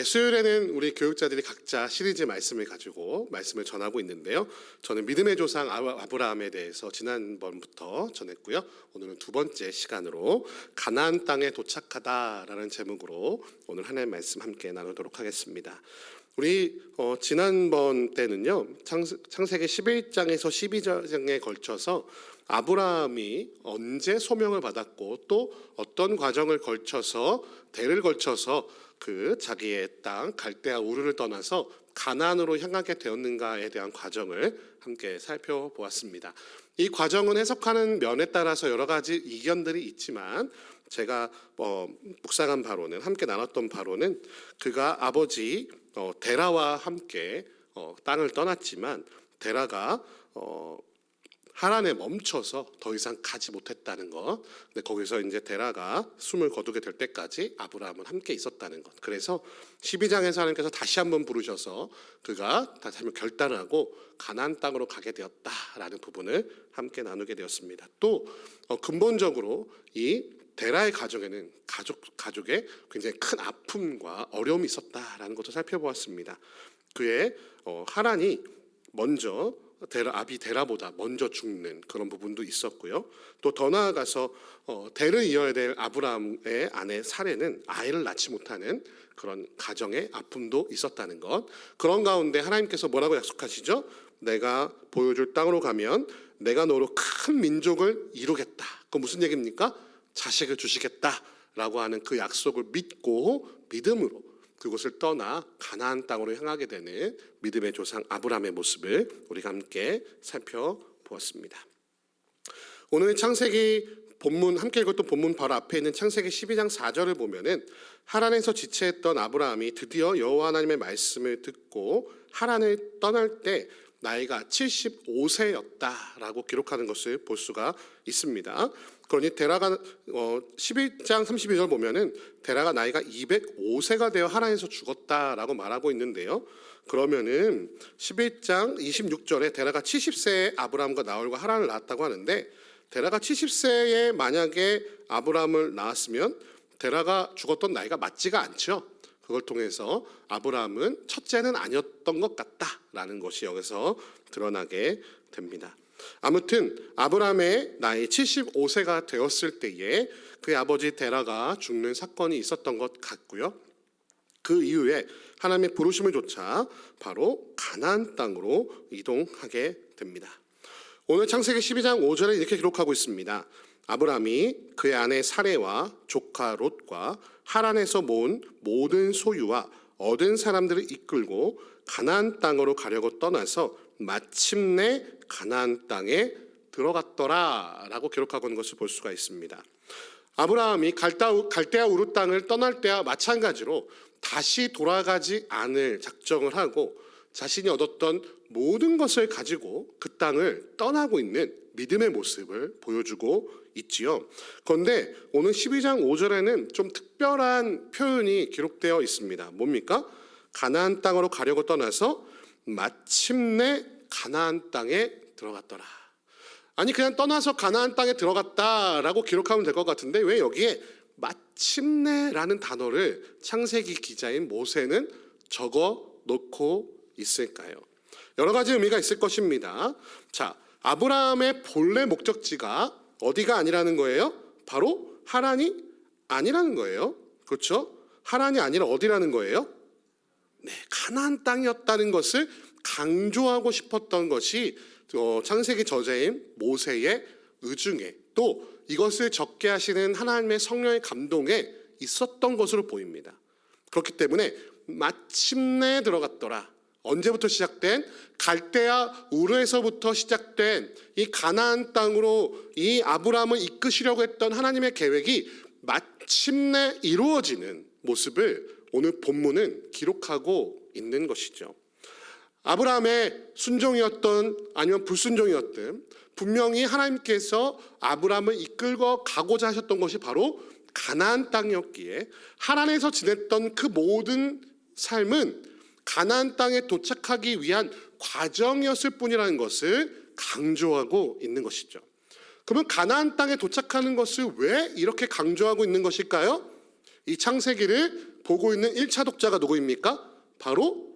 수요일에는 우리 교육자들이 각자 시리즈 말씀을 가지고 말씀을 전하고 있는데요. 저는 믿음의 조상 아브라함에 대해서 지난번부터 전했고요. 오늘은 두 번째 시간으로 가나안 땅에 도착하다라는 제목으로 오늘 하나님의 말씀 함께 나누도록 하겠습니다. 우리 지난번 때는요, 창세기 11장에서 12장에 걸쳐서 아브라함이 언제 소명을 받았고 또 어떤 과정을 걸쳐서 대를 걸쳐서 그 자기의 땅 갈대아 우르를 떠나서 가나안으로 향하게 되었는가에 대한 과정을 함께 살펴보았습니다. 이 과정은 해석하는 면에 따라서 여러 가지 이견들이 있지만 제가 묵상한 바로는, 함께 나눴던 바로는, 그가 아버지 데라와 함께 땅을 떠났지만 데라가 하란에 멈춰서 더 이상 가지 못했다는 것. 근데 거기서 이제 데라가 숨을 거두게 될 때까지 아브라함은 함께 있었다는 것. 그래서 12장에서 하나님께서 다시 한번 부르셔서 그가 다시 한번 결단하고 가나안 땅으로 가게 되었다라는 부분을 함께 나누게 되었습니다. 또 근본적으로 이 데라의 가정에는 가족의 굉장히 큰 아픔과 어려움이 있었다라는 것도 살펴보았습니다. 그의 하란이 먼저 아비 데라보다 먼저 죽는 그런 부분도 있었고요. 또 더 나아가서 대를 이어야 될 아브라함의 아내 사레는 아이를 낳지 못하는 그런 가정의 아픔도 있었다는 것. 그런 가운데 하나님께서 뭐라고 약속하시죠? 내가 보여줄 땅으로 가면 내가 너로 큰 민족을 이루겠다. 그건 무슨 얘기입니까? 자식을 주시겠다라고 하는 그 약속을 믿고 믿음으로 그곳을 떠나 가나안 땅으로 향하게 되는 믿음의 조상 아브라함의 모습을 우리가 함께 살펴보았습니다. 오늘 창세기 본문, 함께 읽었던 본문 바로 앞에 있는 창세기 12장 4절을 보면은 하란에서 지체했던 아브라함이 드디어 여호와 하나님의 말씀을 듣고 하란을 떠날 때 나이가 75세였다라고 기록하는 것을 볼 수가 있습니다. 그러니 데라가 11장 32절 보면은 데라가 나이가 205세가 되어 하란에서 죽었다라고 말하고 있는데요. 그러면은 11장 26절에 데라가 70세에 아브라함과 나홀과 하란을 낳았다고 하는데, 데라가 70세에 만약에 아브라함을 낳았으면 데라가 죽었던 나이가 맞지가 않죠. 그걸 통해서 아브라함은 첫째는 아니었던 것 같다라는 것이 여기서 드러나게 됩니다. 아무튼 아브라함의 나이 75세가 되었을 때에 그의 아버지 데라가 죽는 사건이 있었던 것 같고요. 그 이후에 하나님의 부르심을 좇아 바로 가나안 땅으로 이동하게 됩니다. 오늘 창세기 12장 5절에 이렇게 기록하고 있습니다. 아브라함이 그의 아내 사레와 조카 롯과 하란에서 모은 모든 소유와 얻은 사람들을 이끌고 가나안 땅으로 가려고 떠나서 마침내 가나안 땅에 들어갔더라라고 기록하고 있는 것을 볼 수가 있습니다. 아브라함이 갈대아 우르 땅을 떠날 때와 마찬가지로 다시 돌아가지 않을 작정을 하고 자신이 얻었던 모든 것을 가지고 그 땅을 떠나고 있는 믿음의 모습을 보여주고 있지요. 그런데 오늘 12장 5절에는 좀 특별한 표현이 기록되어 있습니다. 뭡니까? 가나안 땅으로 가려고 떠나서 마침내 가나안 땅에 들어갔더라. 아니, 그냥 떠나서 가나안 땅에 들어갔다라고 기록하면 될 것 같은데 왜 여기에 마침내라는 단어를 창세기 기자인 모세는 적어 놓고 있을까요? 여러 가지 의미가 있을 것입니다. 자, 아브라함의 본래 목적지가 어디가 아니라는 거예요? 바로 하란이 아니라는 거예요. 그렇죠? 하란이 아니라 어디라는 거예요? 네, 가나안 땅이었다는 것을 강조하고 싶었던 것이 창세기 저자인 모세의 의중에, 또 이것을 적게 하시는 하나님의 성령의 감동에 있었던 것으로 보입니다. 그렇기 때문에 마침내 들어갔더라. 언제부터 시작된? 갈대아 우르에서부터 시작된 이 가나안 땅으로 이 아브라함을 이끄시려고 했던 하나님의 계획이 마침내 이루어지는 모습을 오늘 본문은 기록하고 있는 것이죠. 아브라함의 순종이었던 아니면 불순종이었든 분명히 하나님께서 아브라함을 이끌고 가고자 하셨던 것이 바로 가나안 땅이었기에 하란에서 지냈던 그 모든 삶은 가나안 땅에 도착하기 위한 과정이었을 뿐이라는 것을 강조하고 있는 것이죠. 그러면 가나안 땅에 도착하는 것을 왜 이렇게 강조하고 있는 것일까요? 이 창세기를 보고 있는 1차 독자가 누구입니까? 바로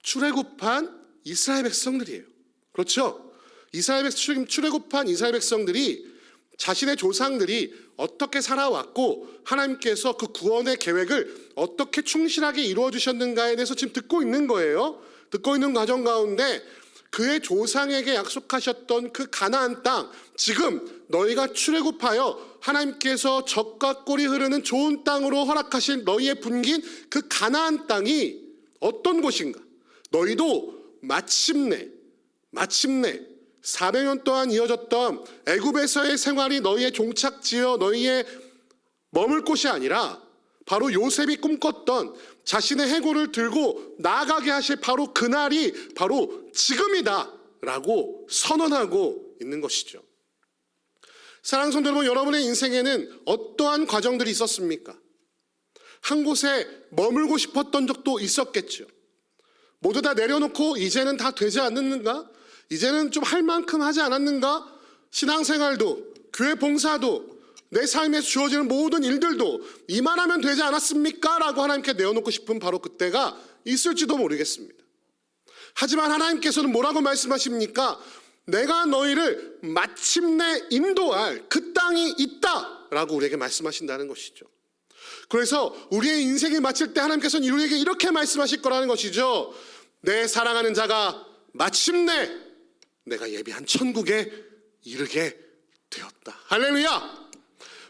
출애굽한 이스라엘 백성들이에요. 그렇죠? 출애굽한 이스라엘 백성들이 자신의 조상들이 어떻게 살아왔고 하나님께서 그 구원의 계획을 어떻게 충실하게 이루어 주셨는가에 대해서 지금 듣고 있는 거예요. 듣고 있는 과정 가운데 그의 조상에게 약속하셨던 그 가나안 땅, 지금 너희가 출애굽하여 하나님께서 젖과 꿀이 흐르는 좋은 땅으로 허락하신 너희의 분긴 그 가나안 땅이 어떤 곳인가? 너희도 마침내 400년 동안 이어졌던 애굽에서의 생활이 너희의 종착지여 너희의 머물 곳이 아니라 바로 요셉이 꿈꿨던 자신의 해골을 들고 나아가게 하실 바로 그날이 바로 지금이다 라고 선언하고 있는 것이죠. 사랑하는 성도 여러분, 여러분의 인생에는 어떠한 과정들이 있었습니까? 한 곳에 머물고 싶었던 적도 있었겠죠. 모두 다 내려놓고 이제는 다 되지 않았는가? 이제는 좀 할 만큼 하지 않았는가? 신앙생활도, 교회 봉사도, 내 삶에서 주어지는 모든 일들도 이만하면 되지 않았습니까? 라고 하나님께 내어놓고 싶은 바로 그때가 있을지도 모르겠습니다. 하지만 하나님께서는 뭐라고 말씀하십니까? 내가 너희를 마침내 인도할 그 땅이 있다 라고 우리에게 말씀하신다는 것이죠. 그래서 우리의 인생이 마칠 때 하나님께서는 우리에게 이렇게 말씀하실 거라는 것이죠. 내 사랑하는 자가 마침내 내가 예비한 천국에 이르게 되었다. 할렐루야!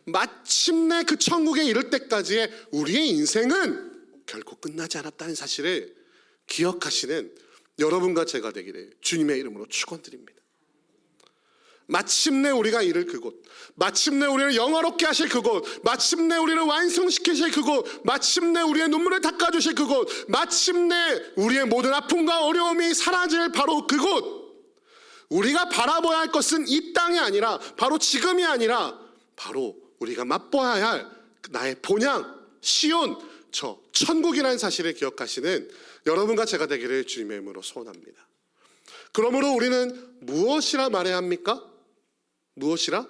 마침내 그 천국에 이를 때까지의 우리의 인생은 결코 끝나지 않았다는 사실을 기억하시는 여러분과 제가 되기를 주님의 이름으로 축원드립니다. 마침내 우리가 이룰 그곳, 마침내 우리를 영화롭게 하실 그곳, 마침내 우리를 완성시키실 그곳, 마침내 우리의 눈물을 닦아주실 그곳, 마침내 우리의 모든 아픔과 어려움이 사라질 바로 그곳, 우리가 바라봐야 할 것은 이 땅이 아니라 바로 지금이 아니라 바로 우리가 맛보아야 할 나의 본향, 시온, 저 천국이라는 사실을 기억하시는 여러분과 제가 되기를 주님의 이름으로 소원합니다. 그러므로 우리는 무엇이라 말해야 합니까? 무엇이라?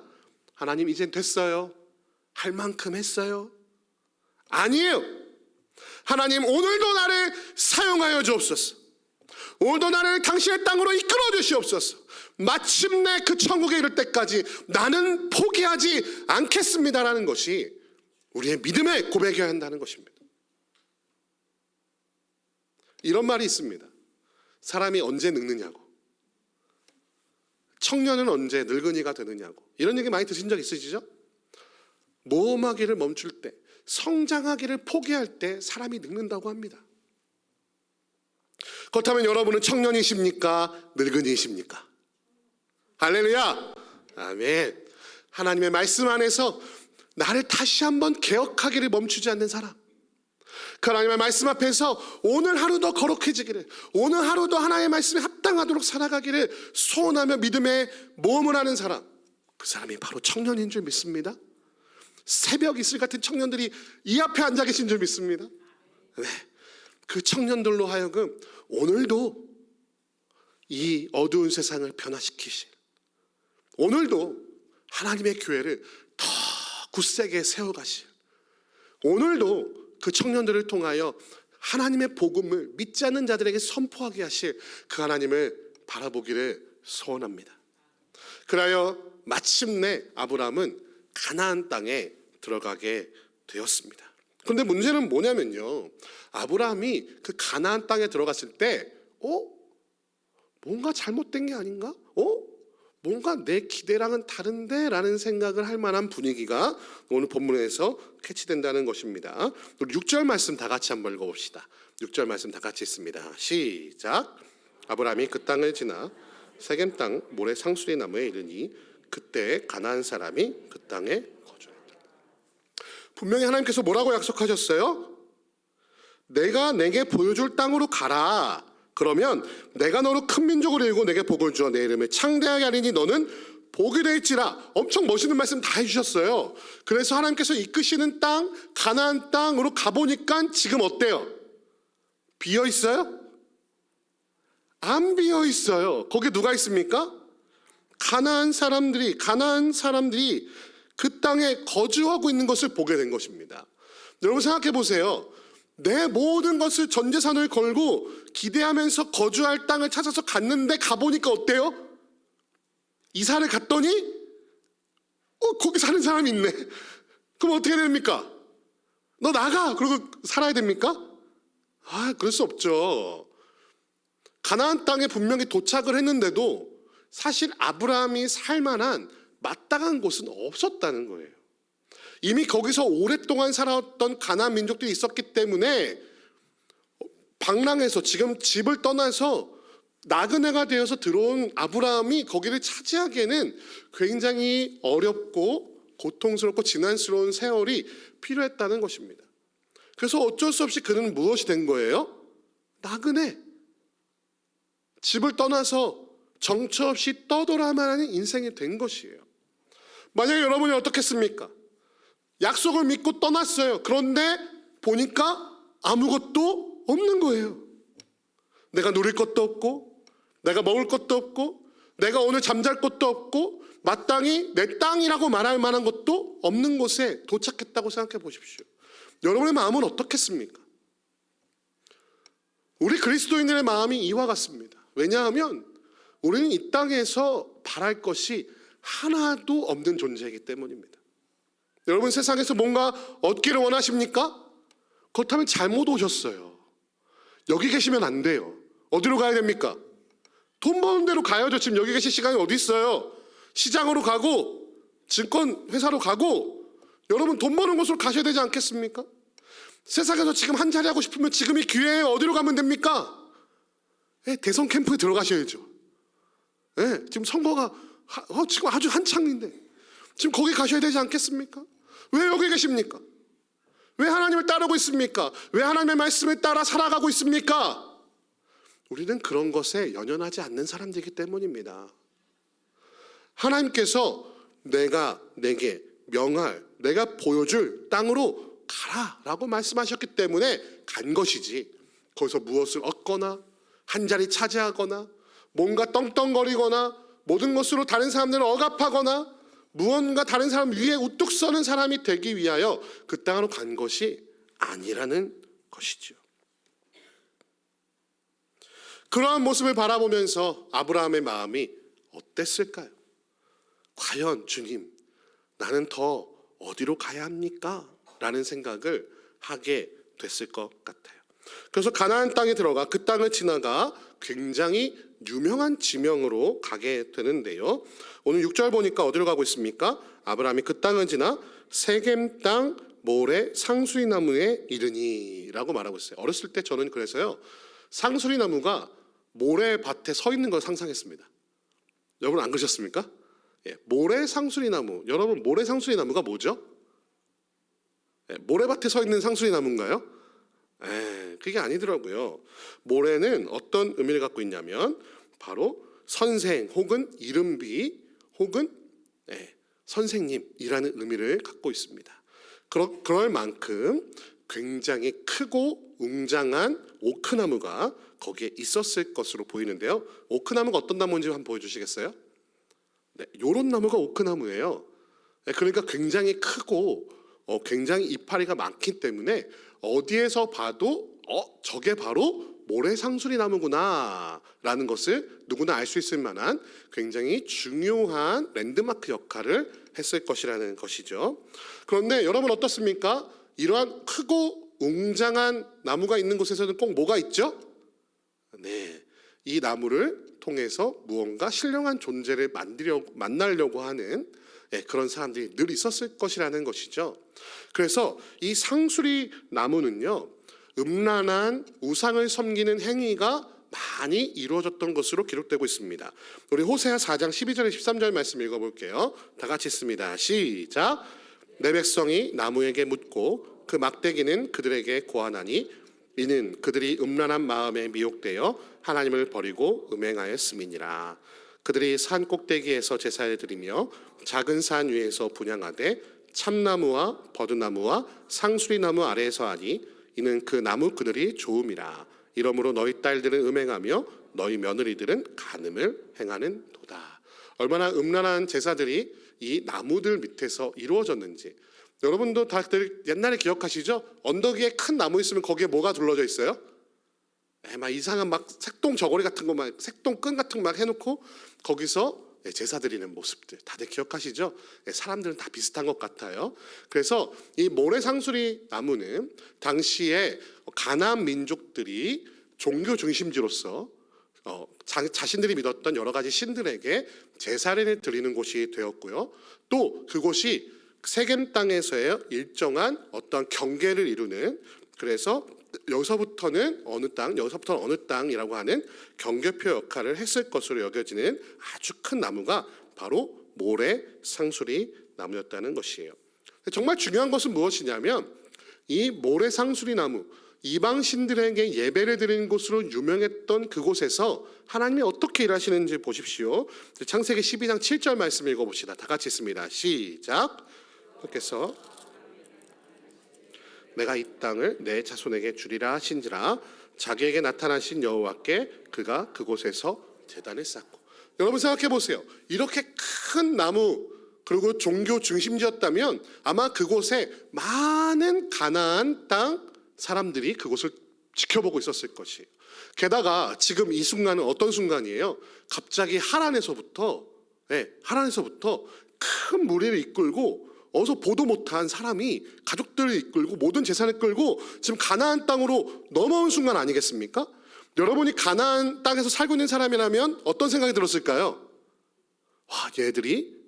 하나님 이젠 됐어요. 할 만큼 했어요. 아니에요. 하나님 오늘도 나를 사용하여 주옵소서. 오늘도 나를 당신의 땅으로 이끌어 주시옵소서. 마침내 그 천국에 이를 때까지 나는 포기하지 않겠습니다라는 것이 우리의 믿음의 고백이어야 한다는 것입니다. 이런 말이 있습니다. 사람이 언제 늙느냐고, 청년은 언제 늙은이가 되느냐고, 이런 얘기 많이 드신 적 있으시죠? 모험하기를 멈출 때, 성장하기를 포기할 때 사람이 늙는다고 합니다. 그렇다면 여러분은 청년이십니까? 늙은이십니까? 할렐루야! 아멘. 하나님의 말씀 안에서 나를 다시 한번 개혁하기를 멈추지 않는 사람, 그 하나님의 말씀 앞에서 오늘 하루도 거룩해지기를, 오늘 하루도 하나님의 말씀에 합당하도록 살아가기를 소원하며 믿음의 모험을 하는 사람, 그 사람이 바로 청년인 줄 믿습니다. 새벽 이슬 같은 청년들이 이 앞에 앉아 계신 줄 믿습니다. 네, 그 청년들로 하여금 오늘도 이 어두운 세상을 변화시키실, 오늘도 하나님의 교회를 더 굳세게 세워가실, 오늘도 그 청년들을 통하여 하나님의 복음을 믿지 않는 자들에게 선포하게 하실 그 하나님을 바라보기를 소원합니다. 그리하여 마침내 아브라함은 가나안 땅에 들어가게 되었습니다. 그런데 문제는 뭐냐면요, 아브라함이 그 가나안 땅에 들어갔을 때 뭔가 잘못된 게 아닌가? 뭔가 내 기대랑은 다른데? 라는 생각을 할 만한 분위기가 오늘 본문에서 캐치된다는 것입니다. 우리 6절 말씀 다 같이 한번 읽어봅시다. 6절 말씀 다 같이 읽습니다. 시작. 아브라함이 그 땅을 지나 세겜 땅 모래 상수리 나무에 이르니 그때 가나안 사람이 그 땅에 거주했다. 분명히 하나님께서 뭐라고 약속하셨어요? 내가 내게 보여줄 땅으로 가라. 그러면 내가 너로 큰 민족을 이루고 내게 복을 주어 내 이름을 창대하게 하리니 너는 복이 될지라. 엄청 멋있는 말씀 다 해주셨어요. 그래서 하나님께서 이끄시는 땅, 가나안 땅으로 가보니까 지금 어때요? 비어 있어요? 안 비어 있어요. 거기 누가 있습니까? 가나안 사람들이 그 땅에 거주하고 있는 것을 보게 된 것입니다. 여러분 생각해 보세요. 내 모든 것을 전 재산을 걸고 기대하면서 거주할 땅을 찾아서 갔는데 가보니까 어때요? 이사를 갔더니 거기 사는 사람이 있네. 그럼 어떻게 됩니까? 너 나가! 그러고 살아야 됩니까? 그럴 수 없죠. 가나안 땅에 분명히 도착을 했는데도 사실 아브라함이 살 만한 마땅한 곳은 없었다는 거예요. 이미 거기서 오랫동안 살아왔던 가나안 민족들이 있었기 때문에 방랑해서 지금 집을 떠나서 나그네가 되어서 들어온 아브라함이 거기를 차지하기에는 굉장히 어렵고 고통스럽고 지난스러운 세월이 필요했다는 것입니다. 그래서 어쩔 수 없이 그는 무엇이 된 거예요? 나그네. 집을 떠나서 정처 없이 떠돌아만 하는 인생이 된 것이에요. 만약에 여러분이 어떻겠습니까? 약속을 믿고 떠났어요. 그런데 보니까 아무것도 없는 거예요. 내가 누릴 것도 없고, 내가 먹을 것도 없고, 내가 오늘 잠잘 곳도 없고, 마땅히 내 땅이라고 말할 만한 것도 없는 곳에 도착했다고 생각해 보십시오. 여러분의 마음은 어떻겠습니까? 우리 그리스도인들의 마음이 이와 같습니다. 왜냐하면 우리는 이 땅에서 바랄 것이 하나도 없는 존재이기 때문입니다. 여러분 세상에서 뭔가 얻기를 원하십니까? 그렇다면 잘못 오셨어요. 여기 계시면 안 돼요. 어디로 가야 됩니까? 돈 버는 데로 가야죠. 지금 여기 계실 시간이 어디 있어요? 시장으로 가고 증권 회사로 가고 여러분 돈 버는 곳으로 가셔야 되지 않겠습니까? 세상에서 지금 한 자리 하고 싶으면 지금이 기회예요. 어디로 가면 됩니까? 대선 캠프에 들어가셔야죠. 지금 선거가 지금 아주 한창인데 지금 거기 가셔야 되지 않겠습니까? 왜 여기 계십니까? 왜 하나님을 따르고 있습니까? 왜 하나님의 말씀을 따라 살아가고 있습니까? 우리는 그런 것에 연연하지 않는 사람들이기 때문입니다. 하나님께서 내가 내게 명할, 내가 보여줄 땅으로 가라라고 말씀하셨기 때문에 간 것이지, 거기서 무엇을 얻거나 한 자리 차지하거나 뭔가 떵떵거리거나 모든 것으로 다른 사람들을 억압하거나 무언가 다른 사람 위에 우뚝 서는 사람이 되기 위하여 그 땅으로 간 것이 아니라는 것이죠. 그러한 모습을 바라보면서 아브라함의 마음이 어땠을까요? 과연 주님, 나는 더 어디로 가야 합니까? 라는 생각을 하게 됐을 것 같아요. 그래서 가나안 땅에 들어가 그 땅을 지나가 굉장히 유명한 지명으로 가게 되는데요. 오늘 6절 보니까 어디로 가고 있습니까? 아브라함이 그 땅을 지나 세겜 땅 모래 상수리 나무에 이르니 라고 말하고 있어요. 어렸을 때 저는 그래서요, 상수리 나무가 모래밭에 서 있는 걸 상상했습니다. 여러분 안 그러셨습니까? 모래 상수리 나무. 여러분 모래 상수리 나무가 뭐죠? 모래밭에 서 있는 상수리 나무인가요? 그게 아니더라고요. 모래는 어떤 의미를 갖고 있냐면 바로 선생 혹은 이름비 혹은 선생님이라는 의미를 갖고 있습니다. 그럴 만큼 굉장히 크고 웅장한 오크나무가 거기에 있었을 것으로 보이는데요. 오크나무가 어떤 나무인지 한번 보여주시겠어요? 요런 나무가 오크나무예요. 그러니까 굉장히 크고 굉장히 이파리가 많기 때문에 어디에서 봐도 저게 바로 모래상수리 나무구나 라는 것을 누구나 알 수 있을 만한 굉장히 중요한 랜드마크 역할을 했을 것이라는 것이죠. 그런데 여러분 어떻습니까? 이러한 크고 웅장한 나무가 있는 곳에서는 꼭 뭐가 있죠? 이 나무를 통해서 무언가 신령한 존재를 만나려고 하는 그런 사람들이 늘 있었을 것이라는 것이죠. 그래서 이 상수리 나무는요, 음란한 우상을 섬기는 행위가 많이 이루어졌던 것으로 기록되고 있습니다. 우리 호세아 4장 12절에 13절 말씀 읽어볼게요. 다 같이 읽습니다. 시작. 내 백성이 나무에게 묻고 그 막대기는 그들에게 고하나니 이는 그들이 음란한 마음에 미혹되어 하나님을 버리고 음행하였음이니라. 그들이 산 꼭대기에서 제사를 드리며 작은 산 위에서 분향하되 참나무와 버드나무와 상수리나무 아래에서 하니 이는 그 나무 그늘이 좋음이라. 이러므로 너희 딸들은 음행하며 너희 며느리들은 간음을 행하는 도다. 얼마나 음란한 제사들이 이 나무들 밑에서 이루어졌는지, 여러분도 다들 옛날에 기억하시죠? 언덕 위에 큰 나무 있으면 거기에 뭐가 둘러져 있어요? 막 이상한 막 색동 저고리 같은 거 막 색동 끈 같은 거 막 해놓고 거기서 제사 드리는 모습들 다들 기억하시죠? 사람들은 다 비슷한 것 같아요. 그래서 이 모래상수리 나무는 당시에 가나안 민족들이 종교 중심지로서 자신들이 믿었던 여러 가지 신들에게 제사를 드리는 곳이 되었고요. 또 그곳이 세겜 땅에서의 일정한 어떤 경계를 이루는, 그래서 여기서부터는 어느 땅, 여기서부터는 어느 땅이라고 하는 경계표 역할을 했을 것으로 여겨지는 아주 큰 나무가 바로 모래상수리 나무였다는 것이에요. 정말 중요한 것은 무엇이냐면 이 모래상수리 나무, 이방 신들에게 예배를 드리는 곳으로 유명했던 그곳에서 하나님이 어떻게 일하시는지 보십시오. 창세기 12장 7절 말씀 읽어봅시다. 다 같이 있습니다. 시작. 그래서 내가 이 땅을 내 자손에게 주리라 하신지라 자기에게 나타나신 여호와께 그가 그곳에서 제단을 쌓고. 여러분 생각해 보세요. 이렇게 큰 나무 그리고 종교 중심지였다면 아마 그곳에 많은 가나안 땅 사람들이 그곳을 지켜보고 있었을 것이에요. 게다가 지금 이 순간은 어떤 순간이에요? 갑자기 하란에서부터 큰 무리를 이끌고 어서 보도 못한 사람이 가족들을 이끌고 모든 재산을 끌고 지금 가나안 땅으로 넘어온 순간 아니겠습니까? 여러분이 가나안 땅에서 살고 있는 사람이라면 어떤 생각이 들었을까요? 와, 얘들이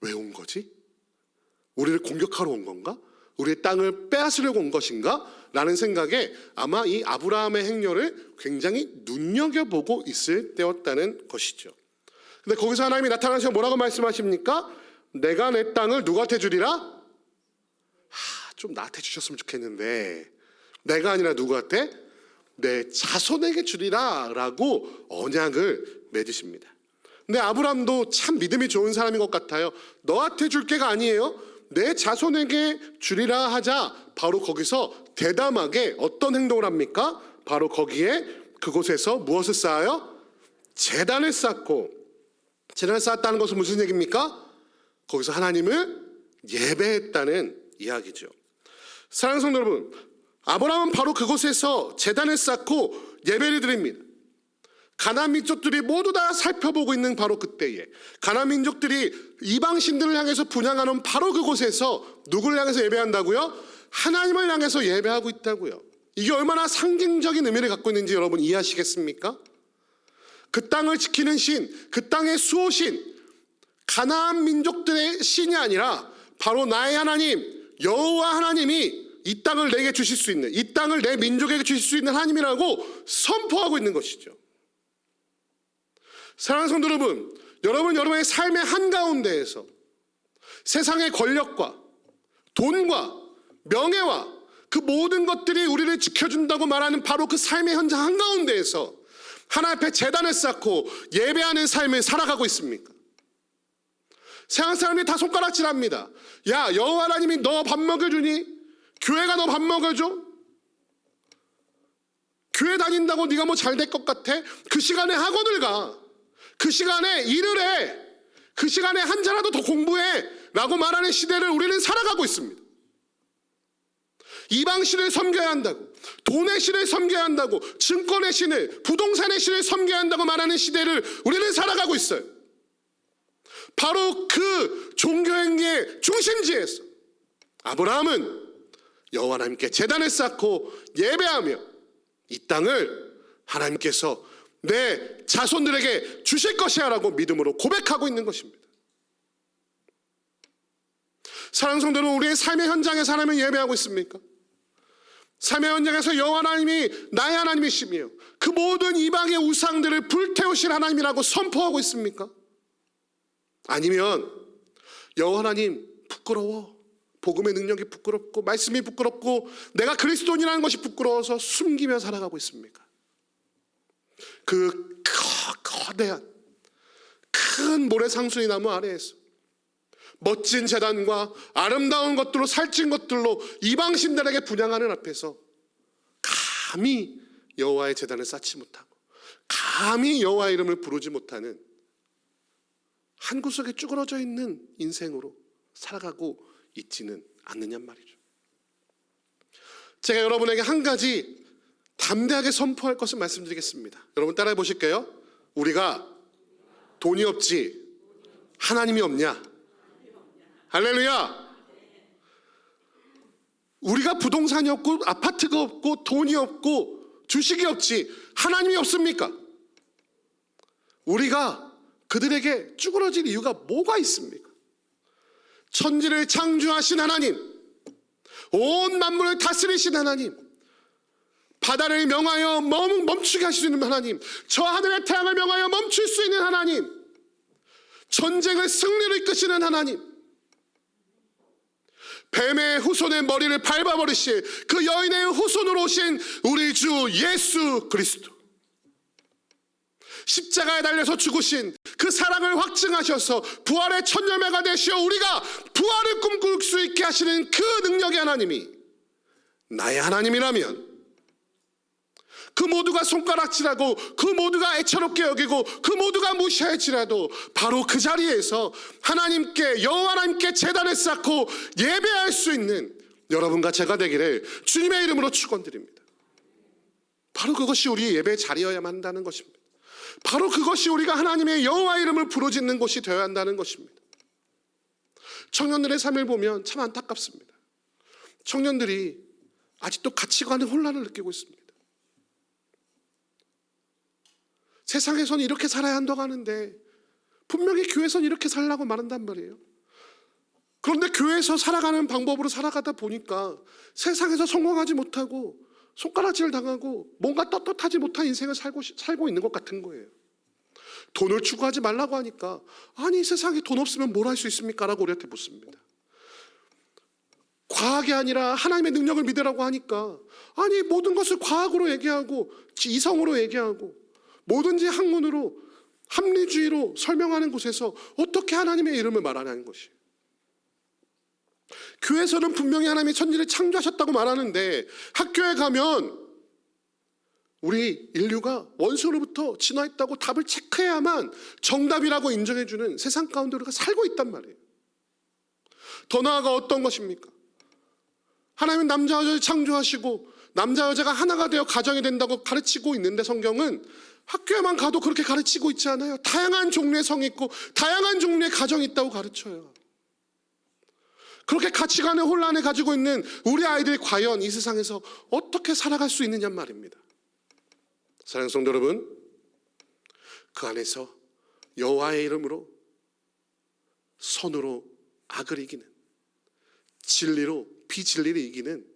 왜 온 거지? 우리를 공격하러 온 건가? 우리의 땅을 빼앗으려고 온 것인가? 라는 생각에 아마 이 아브라함의 행렬을 굉장히 눈여겨보고 있을 때였다는 것이죠. 근데 거기서 하나님이 나타나셔서 뭐라고 말씀하십니까? 내가 내 땅을 누구한테 주리라? 좀 나한테 주셨으면 좋겠는데 내가 아니라 누구한테? 내 자손에게 주리라 라고 언약을 맺으십니다. 근데 아브라함도 참 믿음이 좋은 사람인 것 같아요. 너한테 줄 게가 아니에요. 내 자손에게 주리라 하자 바로 거기서 대담하게 어떤 행동을 합니까? 바로 거기에 그곳에서 무엇을 쌓아요? 제단을 쌓고, 제단을 쌓았다는 것은 무슨 얘기입니까? 거기서 하나님을 예배했다는 이야기죠. 사랑하는 성도 여러분, 아브라함은 바로 그곳에서 제단을 쌓고 예배를 드립니다. 가나안 민족들이 모두 다 살펴보고 있는 바로 그때에 가나안 민족들이 이방 신들을 향해서 분향하는 바로 그곳에서 누구를 향해서 예배한다고요? 하나님을 향해서 예배하고 있다고요. 이게 얼마나 상징적인 의미를 갖고 있는지 여러분 이해하시겠습니까? 그 땅을 지키는 신, 그 땅의 수호신, 가나안 민족들의 신이 아니라 바로 나의 하나님 여호와 하나님이 이 땅을 내게 주실 수 있는, 이 땅을 내 민족에게 주실 수 있는 하나님이라고 선포하고 있는 것이죠. 사랑하는 성도 여러분, 여러분의 삶의 한가운데에서 세상의 권력과 돈과 명예와 그 모든 것들이 우리를 지켜준다고 말하는 바로 그 삶의 현장 한가운데에서 하나님 앞에 제단을 쌓고 예배하는 삶을 살아가고 있습니까? 세상 사람들이 다 손가락질합니다. 야, 여호와 하나님이 너 밥 먹여주니? 교회가 너 밥 먹여줘? 교회 다닌다고 네가 뭐 잘 될 것 같아? 그 시간에 학원을 가. 그 시간에 일을 해. 그 시간에 한자라도 더 공부해 라고 말하는 시대를 우리는 살아가고 있습니다. 이방 신을 섬겨야 한다고, 돈의 신을 섬겨야 한다고, 증권의 신을, 부동산의 신을 섬겨야 한다고 말하는 시대를 우리는 살아가고 있어요. 바로 그 종교행위의 중심지에서 아브라함은 여호와 하나님께 제단을 쌓고 예배하며 이 땅을 하나님께서 내 자손들에게 주실 것이야 라고 믿음으로 고백하고 있는 것입니다. 사랑하는 성도 여러분, 우리의 삶의 현장에서 하나님을 예배하고 있습니까? 삶의 현장에서 여호와 하나님이 나의 하나님이시며 그 모든 이방의 우상들을 불태우실 하나님이라고 선포하고 있습니까? 아니면 여호와 하나님 부끄러워, 복음의 능력이 부끄럽고 말씀이 부끄럽고 내가 그리스도인이라는 것이 부끄러워서 숨기며 살아가고 있습니까? 그 거대한 큰 모래상수리 나무 아래에서 멋진 제단과 아름다운 것들로 살찐 것들로 이방 신들에게 분향하는 앞에서 감히 여호와의 제단을 쌓지 못하고 감히 여호와의 이름을 부르지 못하는 한 구석에 쭈그러져 있는 인생으로 살아가고 있지는 않느냐 말이죠. 제가 여러분에게 한 가지 담대하게 선포할 것을 말씀드리겠습니다. 여러분 따라해 보실게요. 우리가 돈이 없지 하나님이 없냐? 할렐루야. 우리가 부동산이 없고 아파트가 없고 돈이 없고 주식이 없지 하나님이 없습니까? 우리가 그들에게 쭈그러질 이유가 뭐가 있습니까? 천지를 창조하신 하나님, 온 만물을 다스리신 하나님, 바다를 명하여 멈추게 하실 수 있는 하나님, 저 하늘의 태양을 명하여 멈출 수 있는 하나님, 전쟁을 승리로 이끄시는 하나님, 뱀의 후손의 머리를 밟아버리실 그 여인의 후손으로 오신 우리 주 예수 그리스도, 십자가에 달려서 죽으신 그 사랑을 확증하셔서 부활의 첫 열매가 되시어 우리가 부활을 꿈꿀 수 있게 하시는 그 능력의 하나님이 나의 하나님이라면, 그 모두가 손가락질하고 그 모두가 애처롭게 여기고 그 모두가 무시할지라도 바로 그 자리에서 하나님께, 여호와 하나님께 제단을 쌓고 예배할 수 있는 여러분과 제가 되기를 주님의 이름으로 축원드립니다. 바로 그것이 우리의 예배의 자리여야만 한다는 것입니다. 바로 그것이 우리가 하나님의 여호와 이름을 부르짖는 곳이 되어야 한다는 것입니다. 청년들의 삶을 보면 참 안타깝습니다. 청년들이 아직도 가치관의 혼란을 느끼고 있습니다. 세상에서는 이렇게 살아야 한다고 하는데 분명히 교회에서는 이렇게 살라고 말한단 말이에요. 그런데 교회에서 살아가는 방법으로 살아가다 보니까 세상에서 성공하지 못하고 손가락질을 당하고 뭔가 떳떳하지 못한 인생을 살고 있는 것 같은 거예요. 돈을 추구하지 말라고 하니까 아니 세상에 돈 없으면 뭘 할 수 있습니까? 라고 우리한테 묻습니다. 과학이 아니라 하나님의 능력을 믿으라고 하니까 아니 모든 것을 과학으로 얘기하고 이성으로 얘기하고 뭐든지 학문으로 합리주의로 설명하는 곳에서 어떻게 하나님의 이름을 말하냐는 것이. 교회에서는 분명히 하나님이 천지를 창조하셨다고 말하는데 학교에 가면 우리 인류가 원소로부터 진화했다고 답을 체크해야만 정답이라고 인정해주는 세상 가운데 우리가 살고 있단 말이에요. 더 나아가 어떤 것입니까? 하나님은 남자 여자를 창조하시고 남자 여자가 하나가 되어 가정이 된다고 가르치고 있는데 성경은 학교에만 가도 그렇게 가르치고 있지 않아요. 다양한 종류의 성이 있고 다양한 종류의 가정이 있다고 가르쳐요. 그렇게 가치관의 혼란을 가지고 있는 우리 아이들이 과연 이 세상에서 어떻게 살아갈 수 있느냐 말입니다. 사랑하는 성도 여러분, 그 안에서 여호와의 이름으로 선으로 악을 이기는, 진리로 비진리를 이기는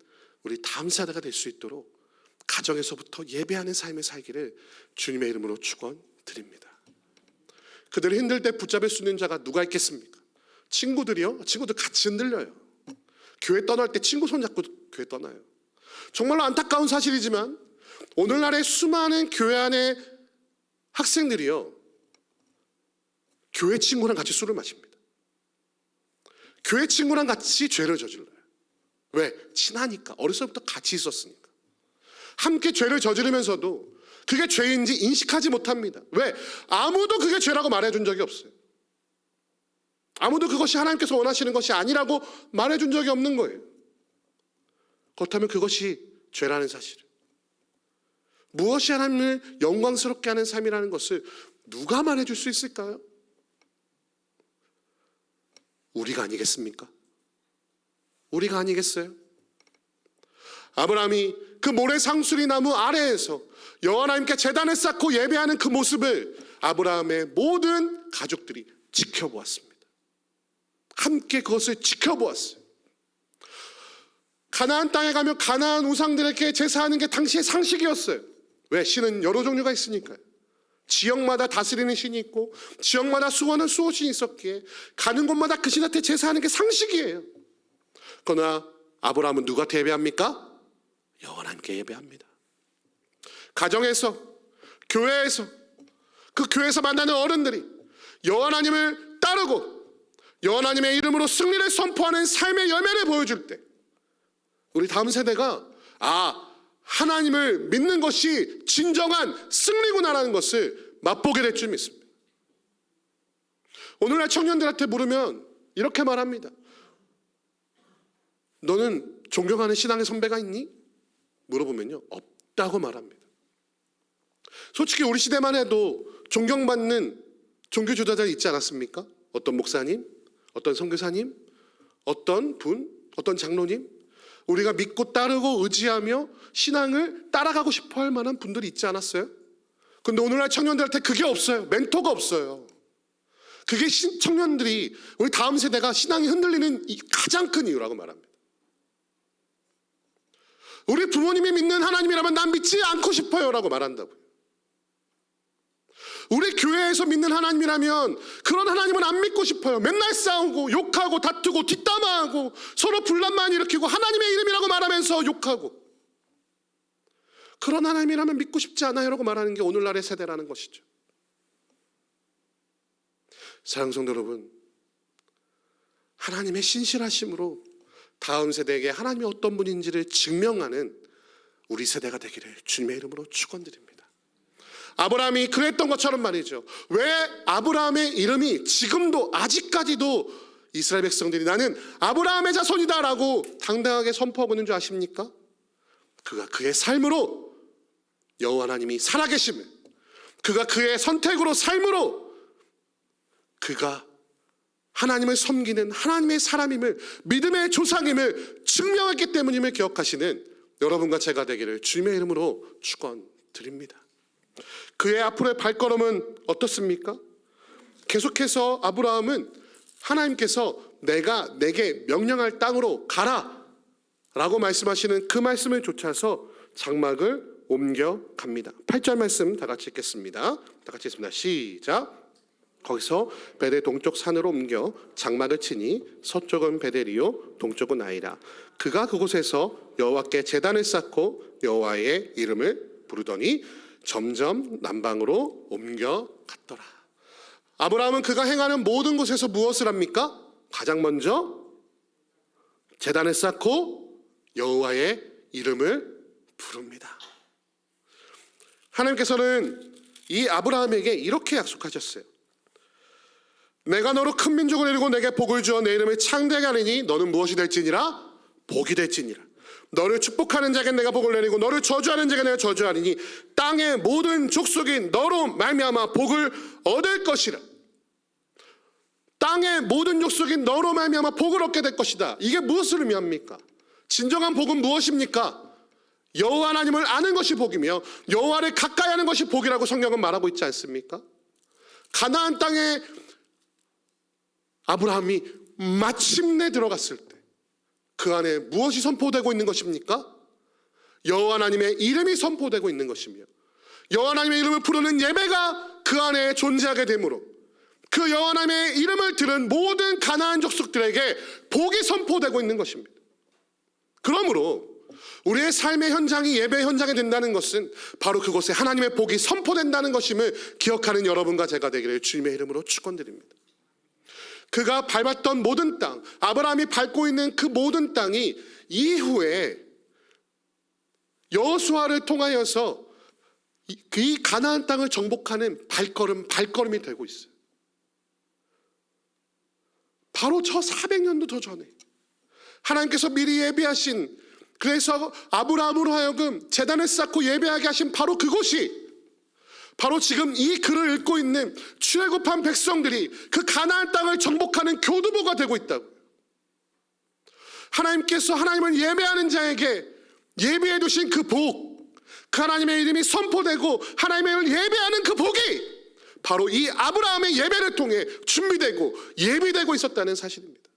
우리 다음 세대가 될 수 있도록 가정에서부터 예배하는 삶을 살기를 주님의 이름으로 축원드립니다. 그들을 힘들 때 붙잡을 수 있는 자가 누가 있겠습니까? 친구들이요? 친구들 같이 흔들려요. 교회 떠날 때 친구 손잡고 교회 떠나요. 정말로 안타까운 사실이지만 오늘날의 수많은 교회 안의 학생들이요, 교회 친구랑 같이 술을 마십니다. 교회 친구랑 같이 죄를 저질러요. 왜? 친하니까. 어렸을 때부터 같이 있었으니까. 함께 죄를 저지르면서도 그게 죄인지 인식하지 못합니다. 왜? 아무도 그게 죄라고 말해준 적이 없어요. 아무도 그것이 하나님께서 원하시는 것이 아니라고 말해준 적이 없는 거예요. 그렇다면 그것이 죄라는 사실을, 무엇이 하나님을 영광스럽게 하는 삶이라는 것을 누가 말해줄 수 있을까요? 우리가 아니겠습니까? 우리가 아니겠어요? 아브라함이 그 모래 상수리 나무 아래에서 여호와 하나님께 제단을 쌓고 예배하는 그 모습을 아브라함의 모든 가족들이 지켜보았습니다. 함께 그것을 지켜보았어요. 가나안 땅에 가면 가나안 우상들에게 제사하는 게 당시의 상식이었어요. 왜? 신은 여러 종류가 있으니까요. 지역마다 다스리는 신이 있고 지역마다 수호하는 수호신이 있었기에 가는 곳마다 그 신한테 제사하는 게 상식이에요. 그러나 아브라함은 누구한테 예배합니까? 여호와 하나님께 예배합니다. 가정에서, 교회에서, 그 교회에서 만나는 어른들이 여호와 하나님을 따르고 여호와 하나님의 이름으로 승리를 선포하는 삶의 열매를 보여줄 때 우리 다음 세대가 하나님을 믿는 것이 진정한 승리구나라는 것을 맛보게 될 줄 믿습니다. 오늘날 청년들한테 물으면 이렇게 말합니다. 너는 존경하는 신앙의 선배가 있니? 물어보면요, 없다고 말합니다. 솔직히 우리 시대만 해도 존경받는 종교 지도자들 있지 않았습니까? 어떤 목사님, 어떤 선교사님, 어떤 분, 어떤 장로님, 우리가 믿고 따르고 의지하며 신앙을 따라가고 싶어 할 만한 분들이 있지 않았어요? 근데 오늘날 청년들한테 그게 없어요. 멘토가 없어요. 그게 청년들이, 우리 다음 세대가 신앙이 흔들리는 가장 큰 이유라고 말합니다. 우리 부모님이 믿는 하나님이라면 난 믿지 않고 싶어요 라고 말한다고요. 우리 교회에서 믿는 하나님이라면 그런 하나님은 안 믿고 싶어요. 맨날 싸우고 욕하고 다투고 뒷담화하고 서로 분란만 일으키고 하나님의 이름이라고 말하면서 욕하고, 그런 하나님이라면 믿고 싶지 않아요 라고 말하는 게 오늘날의 세대라는 것이죠. 사랑하는 성도 여러분, 하나님의 신실하심으로 다음 세대에게 하나님이 어떤 분인지를 증명하는 우리 세대가 되기를 주님의 이름으로 축원드립니다. 아브라함이 그랬던 것처럼 말이죠. 왜 아브라함의 이름이 지금도 아직까지도 이스라엘 백성들이 나는 아브라함의 자손이다 라고 당당하게 선포하고 있는 줄 아십니까? 그가 그의 삶으로 여호와 하나님이 살아계심을, 그가 그의 선택으로 삶으로 그가 하나님을 섬기는 하나님의 사람임을, 믿음의 조상임을 증명했기 때문임을 기억하시는 여러분과 제가 되기를 주님의 이름으로 축원드립니다. 그의 앞으로의 발걸음은 어떻습니까? 계속해서 아브라함은 하나님께서 내가 내게 명령할 땅으로 가라 라고 말씀하시는 그 말씀을 좇아서 장막을 옮겨갑니다. 8절 말씀 다 같이 읽겠습니다. 다 같이 읽습니다. 시작. 거기서 베델 동쪽 산으로 옮겨 장막을 치니 서쪽은 베델이요 동쪽은 아이라. 그가 그곳에서 여호와께 제단을 쌓고 여호와의 이름을 부르더니 점점 남방으로 옮겨갔더라. 아브라함은 그가 행하는 모든 곳에서 무엇을 합니까? 가장 먼저 제단을 쌓고 여호와의 이름을 부릅니다. 하나님께서는 이 아브라함에게 이렇게 약속하셨어요. 내가 너로 큰 민족을 이루고 내게 복을 주어 내 이름을 창대하게 하리니 너는 무엇이 될지니라? 복이 될지니라. 너를 축복하는 자에게 내가 복을 내리고 너를 저주하는 자에게 내가 저주하리니 땅의 모든 족속이 너로 말미암아 복을 얻을 것이라. 땅의 모든 족속이 너로 말미암아 복을 얻게 될 것이다. 이게 무엇을 의미합니까? 진정한 복은 무엇입니까? 여호와 하나님을 아는 것이 복이며 여호와를 가까이 하는 것이 복이라고 성경은 말하고 있지 않습니까? 가나안 땅에 아브라함이 마침내 들어갔을 때 그 안에 무엇이 선포되고 있는 것입니까? 여호와 하나님의 이름이 선포되고 있는 것이며 여호와 하나님의 이름을 부르는 예배가 그 안에 존재하게 되므로 그 여호와 하나님의 이름을 들은 모든 가나안 족속들에게 복이 선포되고 있는 것입니다. 그러므로 우리의 삶의 현장이 예배 현장이 된다는 것은 바로 그곳에 하나님의 복이 선포된다는 것임을 기억하는 여러분과 제가 되기를 주님의 이름으로 축원드립니다. 그가 밟았던 모든 땅, 아브라함이 밟고 있는 그 모든 땅이 이후에 여호수아를 통하여서 이 가나안 땅을 정복하는 발걸음이 되고 있어요. 바로 저 400년도 더 전에 하나님께서 미리 예비하신, 그래서 아브라함으로 하여금 제단을 쌓고 예배하게 하신 바로 그곳이 바로 지금 이 글을 읽고 있는 출애굽한 백성들이 그 가나안 땅을 정복하는 교두보가 되고 있다고요. 하나님께서 하나님을 예배하는 자에게 예비해 두신 그 복, 그 하나님의 이름이 선포되고 하나님을 예배하는 그 복이 바로 이 아브라함의 예배를 통해 준비되고 예비되고 있었다는 사실입니다.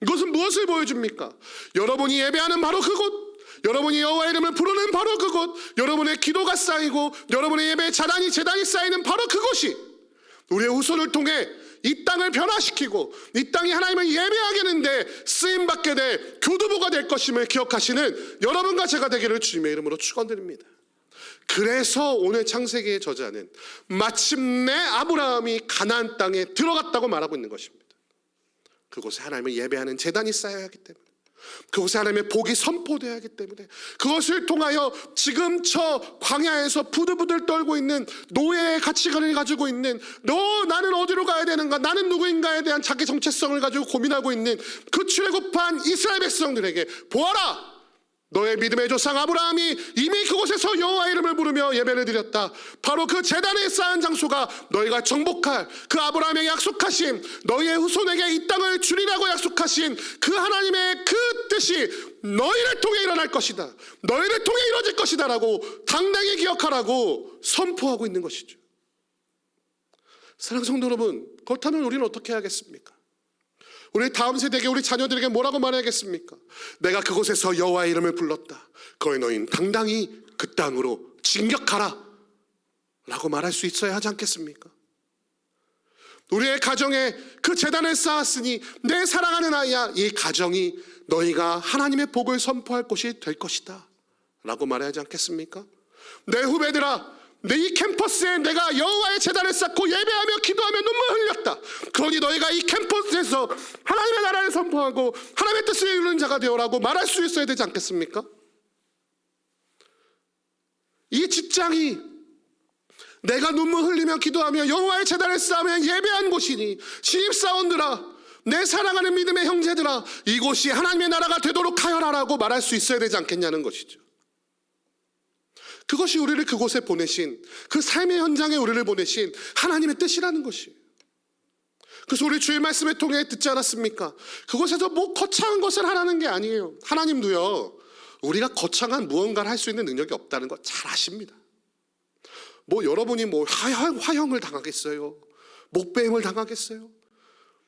이것은 무엇을 보여줍니까? 여러분이 예배하는 바로 그곳, 여러분이 여호와의 이름을 부르는 바로 그곳, 여러분의 기도가 쌓이고 여러분의 예배의 제단이 쌓이는 바로 그곳이 우리의 후손을 통해 이 땅을 변화시키고 이 땅이 하나님을 예배하게 하는데 쓰임받게 될 교두보가 될 것임을 기억하시는 여러분과 제가 되기를 주님의 이름으로 축원드립니다. 그래서 오늘 창세기의 저자는 마침내 아브라함이 가나안 땅에 들어갔다고 말하고 있는 것입니다. 그곳에 하나님을 예배하는 제단이 쌓여야 하기 때문에, 그곳에 하나님의 복이 선포되어야 하기 때문에 그것을 통하여 지금 저 광야에서 부들부들 떨고 있는 노예의 가치관을 가지고 있는 나는 어디로 가야 되는가, 나는 누구인가에 대한 자기 정체성을 가지고 고민하고 있는 그 출애굽한 이스라엘 백성들에게 보아라, 너의 믿음의 조상 아브라함이 이미 그곳에서 여호와 이름을 부르며 예배를 드렸다. 바로 그 제단에 쌓은 장소가 너희가 정복할 그 아브라함에게 약속하신 너희의 후손에게 이 땅을 주리라고 약속하신 그 하나님의 그 뜻이 너희를 통해 일어날 것이다, 너희를 통해 이루어질 것이다 라고 당당히 기억하라고 선포하고 있는 것이죠. 사랑하는 성도 여러분, 그렇다면 우리는 어떻게 해야겠습니까? 우리 다음 세대에게, 우리 자녀들에게 뭐라고 말해야겠습니까? 내가 그곳에서 여호와의 이름을 불렀다. 그러니 너희는 당당히 그 땅으로 진격하라 라고 말할 수 있어야 하지 않겠습니까? 우리의 가정에 그 제단을 쌓았으니 내 사랑하는 아이야, 이 가정이 너희가 하나님의 복을 선포할 곳이 될 것이다 라고 말해야 하지 않겠습니까? 내 후배들아, 내 이 캠퍼스에 내가 여호와의 제단을 쌓고 예배하며 기도하며 눈물 흘렸다. 그러니 너희가 이 캠퍼스에서 하나님의 나라를 선포하고 하나님의 뜻을 이루는 자가 되어라고 말할 수 있어야 되지 않겠습니까? 이 직장이 내가 눈물 흘리며 기도하며 여호와의 제단을 쌓으며 예배한 곳이니 신입사원들아, 내 사랑하는 믿음의 형제들아, 이곳이 하나님의 나라가 되도록 하여라라고 말할 수 있어야 되지 않겠냐는 것이죠. 그것이 우리를 그곳에 보내신, 그 삶의 현장에 우리를 보내신 하나님의 뜻이라는 것이에요. 그래서 우리 주일 말씀을 통해 듣지 않았습니까? 그곳에서 뭐 거창한 것을 하라는 게 아니에요. 하나님도요, 우리가 거창한 무언가를 할 수 있는 능력이 없다는 거 잘 아십니다. 뭐 여러분이 뭐 화형을 당하겠어요? 목배임을 당하겠어요?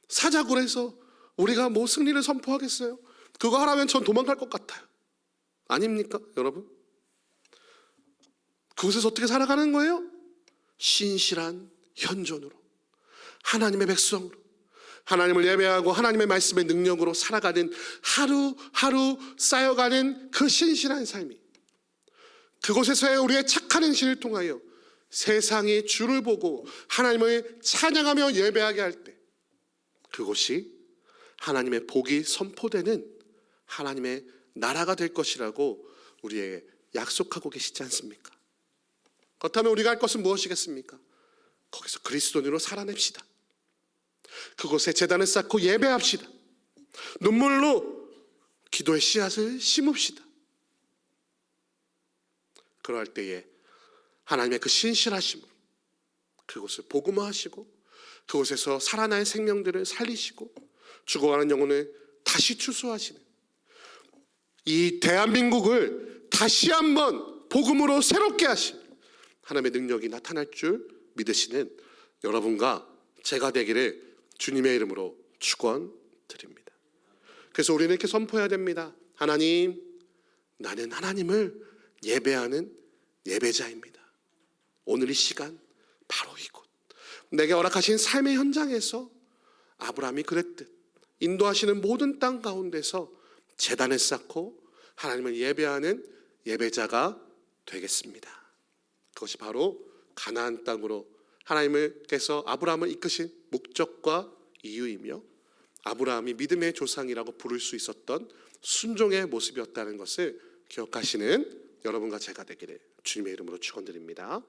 사자굴에서 우리가 뭐 승리를 선포하겠어요? 그거 하라면 전 도망갈 것 같아요. 아닙니까, 여러분? 그곳에서 어떻게 살아가는 거예요? 신실한 현존으로, 하나님의 백성으로, 하나님을 예배하고 하나님의 말씀의 능력으로 살아가는, 하루하루 쌓여가는 그 신실한 삶이, 그곳에서의 우리의 착한 행실을 통하여 세상이 주를 보고 하나님을 찬양하며 예배하게 할 때 그곳이 하나님의 복이 선포되는 하나님의 나라가 될 것이라고 우리에게 약속하고 계시지 않습니까? 그렇다면 우리가 할 것은 무엇이겠습니까? 거기서 그리스도인으로 살아냅시다. 그곳에 제단을 쌓고 예배합시다. 눈물로 기도의 씨앗을 심읍시다. 그럴 때에 하나님의 그 신실하심으로 그곳을 복음화하시고 그곳에서 살아날 생명들을 살리시고 죽어가는 영혼을 다시 추수하시는, 이 대한민국을 다시 한번 복음으로 새롭게 하신 하나님의 능력이 나타날 줄 믿으시는 여러분과 제가 되기를 주님의 이름으로 축원드립니다. 그래서 우리는 이렇게 선포해야 됩니다. 하나님, 나는 하나님을 예배하는 예배자입니다. 오늘 이 시간, 바로 이곳, 내게 허락하신 삶의 현장에서 아브라함이 그랬듯 인도하시는 모든 땅 가운데서 제단을 쌓고 하나님을 예배하는 예배자가 되겠습니다. 그것이 바로 가나안 땅으로 하나님께서 아브라함을 이끄신 목적과 이유이며 아브라함이 믿음의 조상이라고 부를 수 있었던 순종의 모습이었다는 것을 기억하시는 여러분과 제가 되기를 주님의 이름으로 축원드립니다.